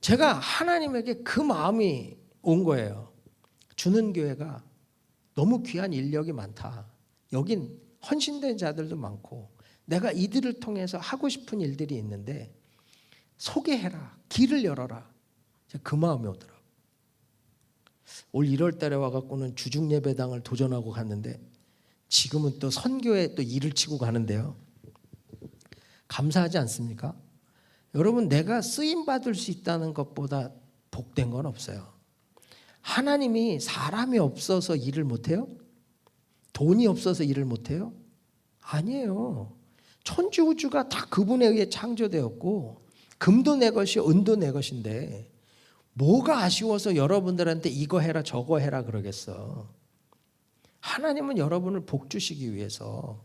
제가 하나님에게 그 마음이 온 거예요. 주는 교회가 너무 귀한 인력이 많다. 여긴 헌신된 자들도 많고 내가 이들을 통해서 하고 싶은 일들이 있는데 소개해라. 길을 열어라. 그 마음이 오더라고. 올 1월 달에 와갖고는 주중예배당을 도전하고 갔는데 지금은 또 선교에 또 일을 치고 가는데요. 감사하지 않습니까? 여러분 내가 쓰임받을 수 있다는 것보다 복된 건 없어요. 하나님이 사람이 없어서 일을 못해요? 돈이 없어서 일을 못해요? 아니에요. 천지우주가 다 그분에 의해 창조되었고 금도 내 것이 은도 내 것인데 뭐가 아쉬워서 여러분들한테 이거 해라 저거 해라 그러겠어. 하나님은 여러분을 복 주시기 위해서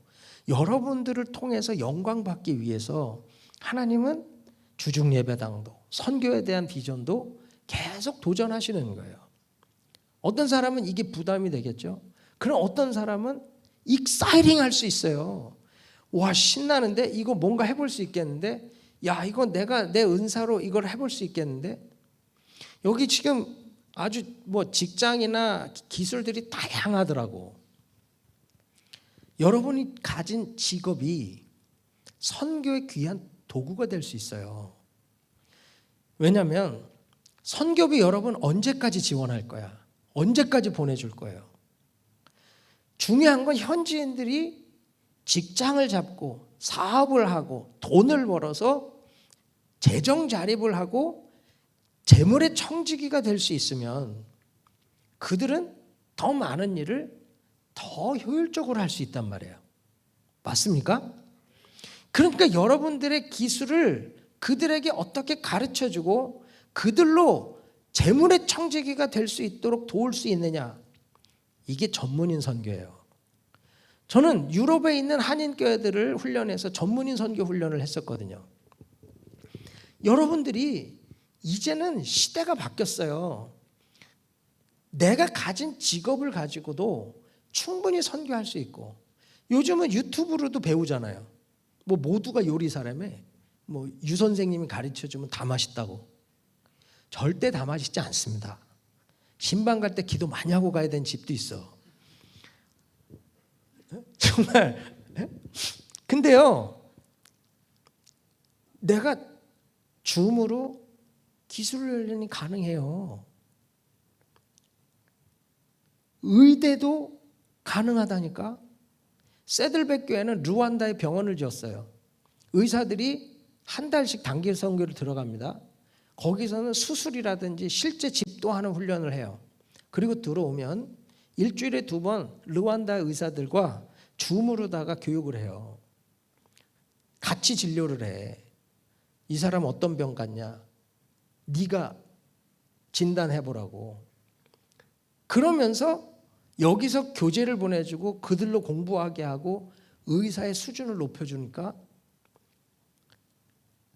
여러분들을 통해서 영광 받기 위해서 하나님은 주중예배당도 선교에 대한 비전도 계속 도전하시는 거예요. 어떤 사람은 이게 부담이 되겠죠. 그럼 어떤 사람은 익사이팅 할 수 있어요. 와 신나는데 이거 뭔가 해볼 수 있겠는데 야 이거 내가 내 은사로 이걸 해볼 수 있겠는데 여기 지금 아주 뭐 직장이나 기술들이 다양하더라고. 여러분이 가진 직업이 선교의 귀한 도구가 될 수 있어요. 왜냐하면 선교비 여러분 언제까지 지원할 거야? 언제까지 보내줄 거예요? 중요한 건 현지인들이 직장을 잡고 사업을 하고 돈을 벌어서 재정 자립을 하고 재물의 청지기가 될 수 있으면 그들은 더 많은 일을 더 효율적으로 할 수 있단 말이에요. 맞습니까? 그러니까 여러분들의 기술을 그들에게 어떻게 가르쳐주고 그들로 재물의 청지기가 될 수 있도록 도울 수 있느냐. 이게 전문인 선교예요. 저는 유럽에 있는 한인교회들을 훈련해서 전문인 선교 훈련을 했었거든요. 여러분들이 이제는 시대가 바뀌었어요. 내가 가진 직업을 가지고도 충분히 선교할 수 있고 요즘은 유튜브로도 배우잖아요. 뭐 모두가 요리사라며 뭐 유 선생님이 가르쳐주면 다 맛있다고. 절대 다 맛있지 않습니다. 신방 갈 때 기도 많이 하고 가야 되는 집도 있어. 정말. 근데요, 내가 줌으로 기술 훈련이 가능해요. 의대도 가능하다니까. 세들백 교회는 루안다에 병원을 지었어요. 의사들이 한 달씩 단기 선교를 들어갑니다. 거기서는 수술이라든지 실제 집도하는 훈련을 해요. 그리고 들어오면 일주일에 2번 루안다 의사들과 줌으로다가 교육을 해요. 같이 진료를 해. 이 사람 어떤 병 같냐? 네가 진단해보라고. 그러면서 여기서 교재를 보내주고 그들로 공부하게 하고 의사의 수준을 높여주니까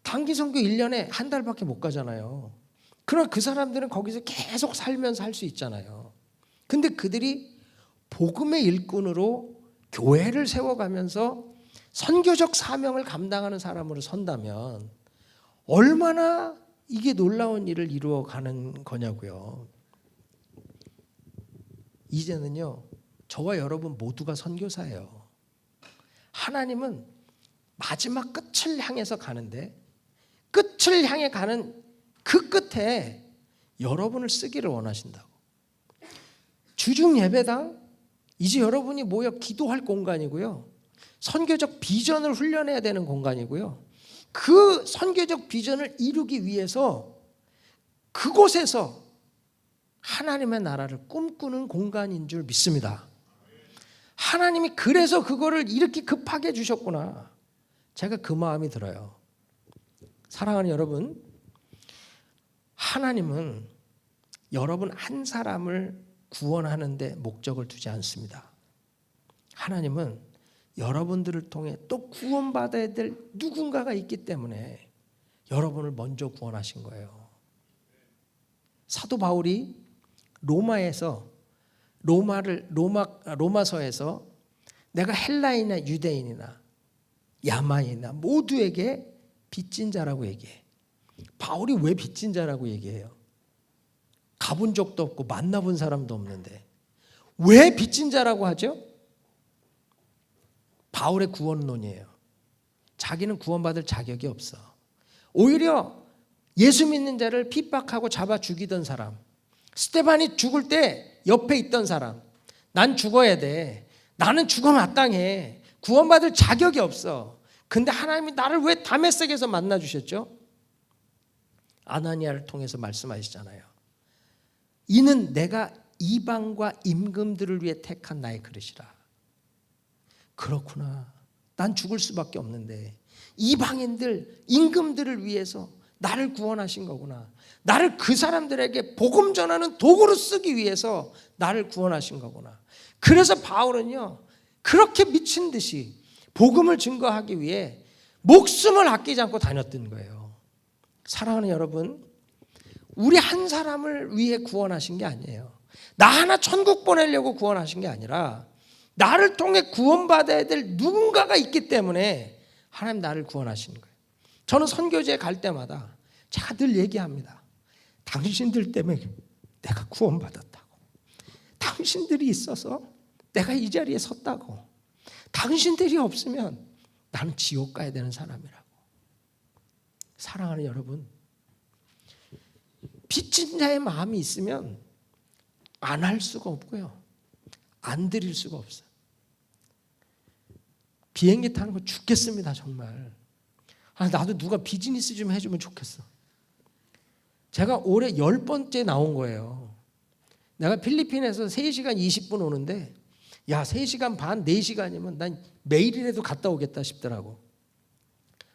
단기 선교 1년에 한 달밖에 못 가잖아요. 그러나 그 사람들은 거기서 계속 살면서 할 수 있잖아요. 근데 그들이 복음의 일꾼으로 교회를 세워가면서 선교적 사명을 감당하는 사람으로 선다면 얼마나 이게 놀라운 일을 이루어가는 거냐고요. 이제는요, 저와 여러분 모두가 선교사예요. 하나님은 마지막 끝을 향해서 가는데 끝을 향해 가는 그 끝에 여러분을 쓰기를 원하신다고. 주중 예배당 이제 여러분이 모여 기도할 공간이고요. 선교적 비전을 훈련해야 되는 공간이고요. 그 선교적 비전을 이루기 위해서 그곳에서 하나님의 나라를 꿈꾸는 공간인 줄 믿습니다. 하나님이 그래서 그거를 이렇게 급하게 주셨구나. 제가 그 마음이 들어요. 사랑하는 여러분, 하나님은 여러분 한 사람을 구원하는 데 목적을 두지 않습니다. 하나님은 여러분들을 통해 또 구원받아야 될 누군가가 있기 때문에 여러분을 먼저 구원하신 거예요. 사도 바울이 로마서에서 내가 헬라인이나 유대인이나 야만이나 모두에게 빚진 자라고 얘기해. 바울이 왜 빚진 자라고 얘기해요? 가본 적도 없고 만나본 사람도 없는데 왜 빚진 자라고 하죠? 바울의 구원론이에요. 자기는 구원받을 자격이 없어. 오히려 예수 믿는 자를 핍박하고 잡아 죽이던 사람, 스데반이 죽을 때 옆에 있던 사람, 난 죽어야 돼. 나는 죽어 마땅해. 구원받을 자격이 없어. 근데 하나님이 나를 왜 다메섹에서 만나 주셨죠? 아나니아를 통해서 말씀하시잖아요. 이는 내가 이방과 임금들을 위해 택한 나의 그릇이라. 그렇구나. 난 죽을 수밖에 없는데 이방인들, 임금들을 위해서 나를 구원하신 거구나. 나를 그 사람들에게 복음 전하는 도구로 쓰기 위해서 나를 구원하신 거구나. 그래서 바울은요, 그렇게 미친 듯이 복음을 증거하기 위해 목숨을 아끼지 않고 다녔던 거예요. 사랑하는 여러분, 우리 한 사람을 위해 구원하신 게 아니에요. 나 하나 천국 보내려고 구원하신 게 아니라 나를 통해 구원받아야 될 누군가가 있기 때문에 하나님 나를 구원하시는 거예요. 저는 선교지에 갈 때마다 제가 늘 얘기합니다. 당신들 때문에 내가 구원받았다고. 당신들이 있어서 내가 이 자리에 섰다고. 당신들이 없으면 나는 지옥 가야 되는 사람이라고. 사랑하는 여러분, 빚진 자의 마음이 있으면 안 할 수가 없고요, 안 드릴 수가 없어요. 비행기 타는 거 죽겠습니다. 정말 나도 누가 비즈니스 좀 해주면 좋겠어. 제가 올해 10번째 나온 거예요. 내가 필리핀에서 3시간 20분 오는데 야 3시간 반 4시간이면 난 매일이라도 갔다 오겠다 싶더라고.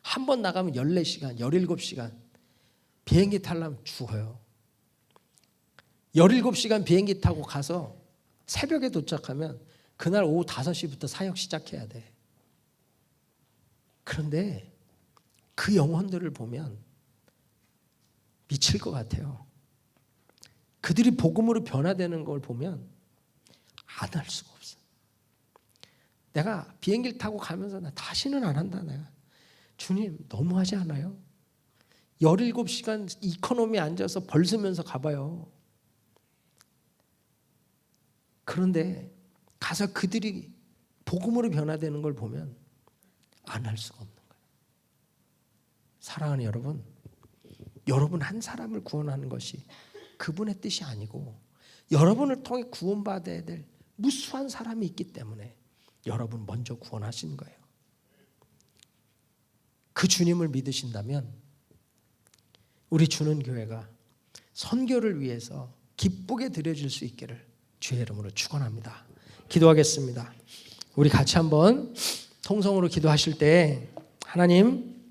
한 번 나가면 14시간 17시간 비행기 타려면 죽어요. 17시간 비행기 타고 가서 새벽에 도착하면 그날 오후 5시부터 사역 시작해야 돼. 그런데 그 영혼들을 보면 미칠 것 같아요. 그들이 복음으로 변화되는 걸 보면 안 할 수가 없어. 내가 비행기를 타고 가면서 나 다시는 안 한다. 내가 주님 너무하지 않아요? 17시간 이코노미 앉아서 벌쓰면서 가봐요. 그런데 가서 그들이 복음으로 변화되는 걸 보면 안 할 수가 없는 거예요. 사랑하는 여러분, 여러분 한 사람을 구원하는 것이 그분의 뜻이 아니고 여러분을 통해 구원받아야 될 무수한 사람이 있기 때문에 여러분 먼저 구원하신 거예요. 그 주님을 믿으신다면 우리 주는 교회가 선교를 위해서 기쁘게 드려질 수 있기를 주의 이름으로 축원합니다. 기도하겠습니다. 우리 같이 한번 통성으로 기도하실 때 하나님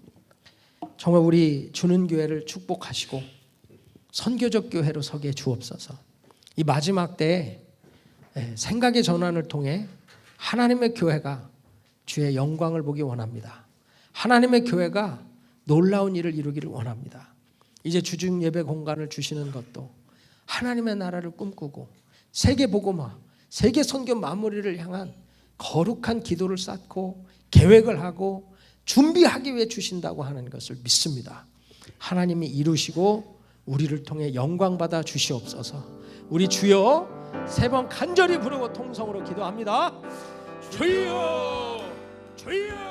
정말 우리 주는 교회를 축복하시고 선교적 교회로 서게 주옵소서. 이 마지막 때에 생각의 전환을 통해 하나님의 교회가 주의 영광을 보기 원합니다. 하나님의 교회가 놀라운 일을 이루기를 원합니다. 이제 주중 예배 공간을 주시는 것도 하나님의 나라를 꿈꾸고 세계 복음화, 세계 선교 마무리를 향한 거룩한 기도를 쌓고 계획을 하고 준비하기 위해 주신다고 하는 것을 믿습니다. 하나님이 이루시고 우리를 통해 영광 받아 주시옵소서. 우리 주여 세 번 간절히 부르고 통성으로 기도합니다. 주여 주여